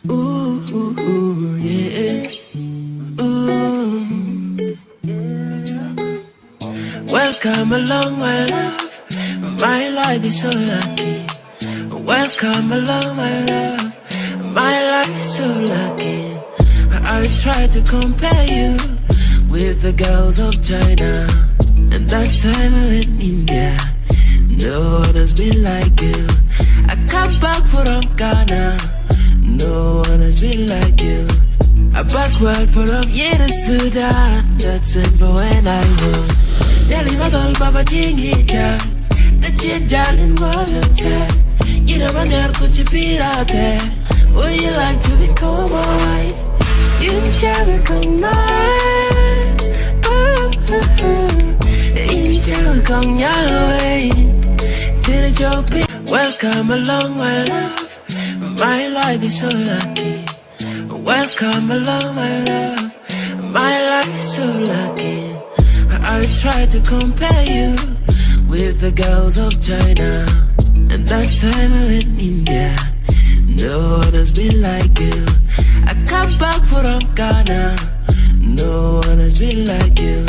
Ooh, yeah. Ooh. Welcome along, my love. My life is so lucky. Welcome along, my love. My life is so lucky. I try to compare you with the girls of China, and that time I went in India. No one has been like you. I come back from Ghana. No one has been like you. I backward from Yeda Sudan. That's when I was. Nelly Madol Baba Jingicha. The chin down in Wallington. You know when there could you be out there? Would you like to become my wife? You can become mine. You can become your way. Didn't you be? Welcome along, my love. My life is so lucky. Welcome along, my love. My life is so lucky. I try to compare you with the girls of China, and that time I went in India. No one has been like you. I come back from Ghana. No one has been like you.